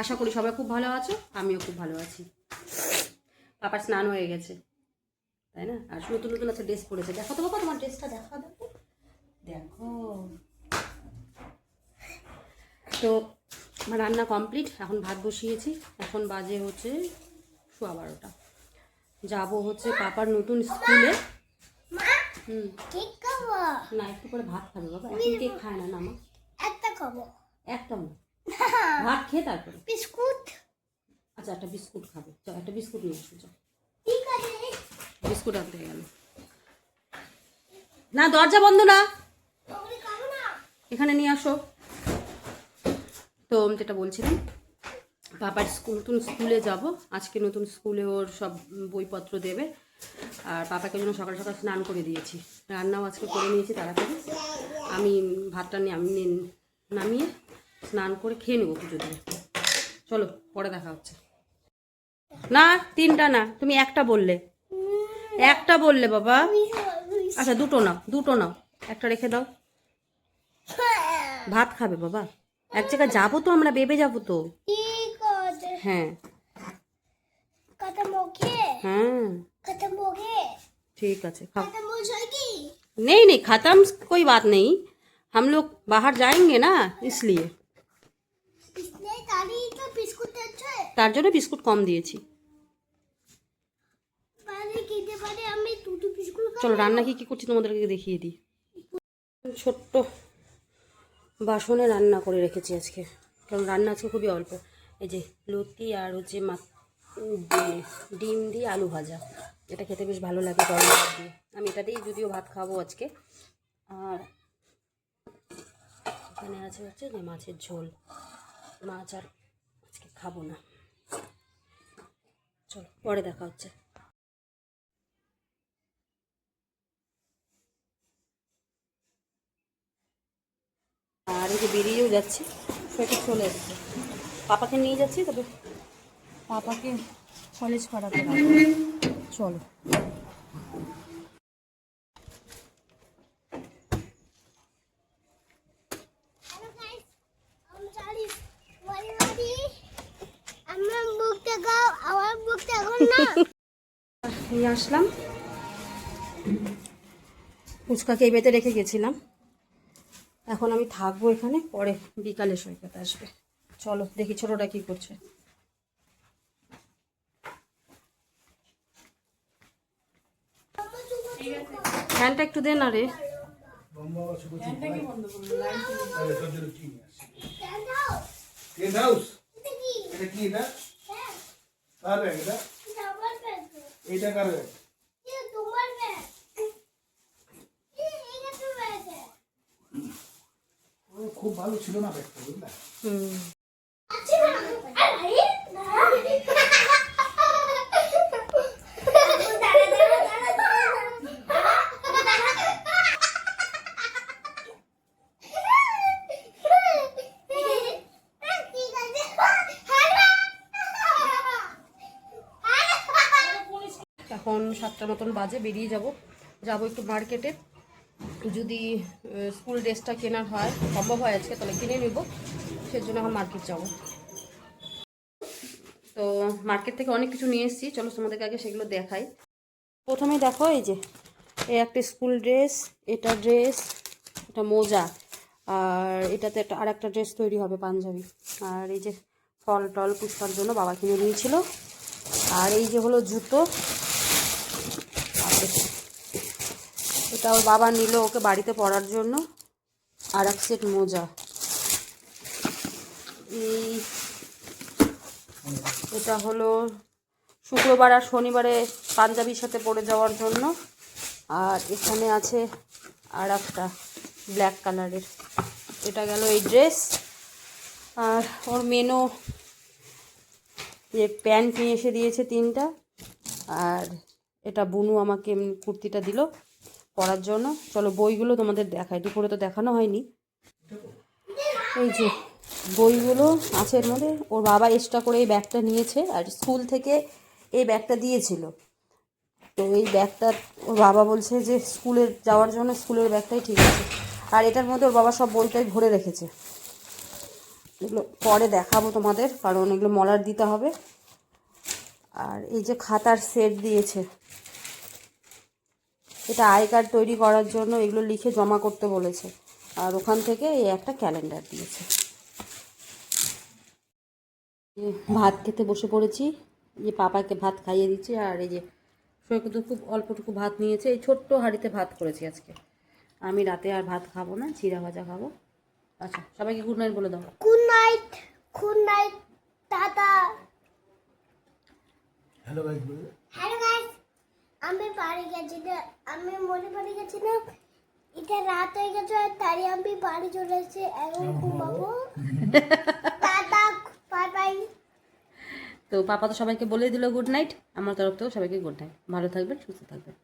আশা করি সবাই খুব ভালো আছো, আমিও খুব ভালো আছি। পাপার স্নান হয়ে গেছে, তাই না? আর নতুন নতুন একটা ড্রেস পরেছে। দেখো তো বাবা, তোমার ড্রেসটা দেখো। দেখো দেখো। তো আমার রান্না কমপ্লিট, এখন ভাত বসিয়েছি। এখন বাজে হচ্ছে 12:15। যাবো হচ্ছে পাপার নতুন স্কুলে। না, একটু করে ভাত খাবে বাবা, এখন কেক খায় না। মা একটা খাবো। একটা না, ভাত খেয়ে তারপরে বিস্কুট। আচ্ছা, একটা বিস্কুট খাবে। চল, একটা বিস্কুট নিয়ে আসো। চল, ঠিক আছে। বিস্কুট আনতে গেল না, দরজা বন্ধ না, ওগুলি খাবো না। এখানে নিয়ে আসো। তো যেটা বলছিলাম, পাপার নতুন স্কুলে যাব আজকে। নতুন স্কুলে ওর সব বইপত্র দেবে। আর পাপাকে জন্য সকাল সকাল স্নান করে দিয়েছি, রান্নাও আজকে করে নিয়েছি তাড়াতাড়ি। আমি ভাতটা নামিয়ে স্নান করে খেয়ে নেবো পুজো দিয়ে। চলো, পরে দেখা হচ্ছে। না, 3টা না, তুমি একটা বললে। একটা বললে বাবা। আচ্ছা, দুটো নাও, একটা রেখে দাও। ভাত খাবে বাবা, এক জায়গায় যাবো তো, আমরা বেবে যাবো তো। ঠিক আছে। হ্যাঁ खत्म हो गए। हाँ खत्म हो गए। ठीक है, खाओ। खत्म हो जाएगी। नहीं नहीं, ख़त्म कोई बात नहीं, हम लोग बाहर जाएंगे ना, इसलिए। इसने तारी तो बिस्कुट अच्छा है। তার জন্য বিস্কুট কম দিয়েছি। पानी कीते पारे हमें टूटू बिस्कुट खा। চলো, রান্না কি করছি তোমাদেরকে দেখিয়ে দিই। ছোট্ট বাসনে রান্না করে রেখেছি আজকে, কারণ রান্না আজকে খুবই অল্প। এই যে লতি আর হচ্ছে ডিম দিয়ে আলু ভাজা, এটা খেতে বেশ ভালো লাগে গরম ভাত দিয়ে। আমি এটা দিয়েই যদিও ভাত খাবো আজকে। আর এখানে আছে হচ্ছে যে মাছের ঝোল। মাছ আর আজকে খাবো না। চলো, পরে দেখা হচ্ছে। আর এই যে বেরিয়েও যাচ্ছি, সেটা চলে এসছে। পাপাকে নিয়ে যাচ্ছি, তবে পাপাকে কলেজ করাতে হবে। চলো। हेलो गाइस, हम चालीस वाली আমরা বুকটা গাও, আমার বুকটা এখন না। নিয়ে আসলাম ফুচকাকে এই বেতে রেখে গেছিলাম। এখন আমি থাকবো এখানে, পরে বিকালে সৈকত আসবে। চলো দেখি ছোটটা কি করছে। ফ্যানটা একটু দে না রে। এইটা কার ব্যাগ? ये तुम्हार में ये तो वैसे খুব ভালো ছিল না ব্যাগটা, বুঝলা? अच्छा अरे এখন 7টার মতন বাজে, বেরিয়ে যাব একটু মার্কেটে। যদি স্কুল ড্রেসটা কেনার হয়, সম্ভব হয় আজকে, তাহলে কিনে নেব। সেজন্য এখন মার্কেট যাব। তো মার্কেট থেকে অনেক কিছু নিয়ে এসেছি, চলো তোমাদেরকে আগে সেগুলো দেখাই। প্রথমেই দেখো, এই যে এই একটা স্কুল ড্রেস, এটা ড্রেস, এটা মোজা, আর এটাতে আর একটা ড্রেস তৈরি হবে, পাঞ্জাবি। আর এই যে ফল টল পুষ্পার জন্য বাবা কিনে দিয়েছিল। আর এই যে হলো জুতো, এটা ওর বাবা নিল ওকে বাড়িতে পরার জন্য। আর এক সেট মোজা। এটা হলো শুক্রবার আর শনিবারে পাঞ্জাবির সাথে পরে যাওয়ার জন্য। আর এখানে আছে আর একটা ব্ল্যাক কালারের, এটা গেল এই ড্রেস। আর ওর মেনো যে প্যান্ট নিয়ে এসে দিয়েছে 3টা। আর এটা বুনু আমাকে কুর্তিটা দিল পরার জন্য। চলো বইগুলো তোমাদের দেখাই, দুপুরে তো দেখানো হয়নি। এই যে বইগুলো আছে এর মধ্যে। ওর বাবা এক্সট্রা করে এই ব্যাগটা নিয়েছে, আর স্কুল থেকে এই ব্যাগটা দিয়েছিল। তো এই ব্যাগটা ওর বাবা বলছে যে স্কুলে যাওয়ার জন্য স্কুলের ব্যাগটাই ঠিক আছে। আর এটার মধ্যে ওর বাবা সব বইটাই ভরে রেখেছে, এগুলো পরে দেখাবো তোমাদের, কারণ এগুলো মলার দিতে হবে। আর এই যে খাতার সেট দিয়েছে, এটা আই কার্ড তৈরি করার জন্য এগুলো লিখে জমা করতে বলেছে। আর ওখান থেকে এই একটা ক্যালেন্ডার দিয়েছে। ভাত খেতে বসে পড়েছি, যে পাপাকে ভাত খাইয়ে দিচ্ছি। আর এই যে সৈকত খুব অল্পটুকু ভাত নিয়েছে, এই ছোট্ট হাঁড়িতে ভাত করেছি আজকে। আমি রাতে আর ভাত খাবো না, চিড়া ভাজা খাবো। আচ্ছা, সবাইকে গুড নাইট বলে দাও। Good night, good night, tata. Hello guys বলে। হ্যালো গাইস, আমি বাড়ি গেছি না, আমি মনে বাড়ি গেছি না, এটা রাত হয়ে গেছে, তাই আমি বাড়ি চলে এসেছি। এখন ঘুমাবো। Tata, bye bye. তো পাপা তো সবাইকে বলে দিল গুড নাইট, আমার তরফ থেকেও সবাইকে গুড নাইট। ভালো থাকবেন, সুস্থ থাকবেন।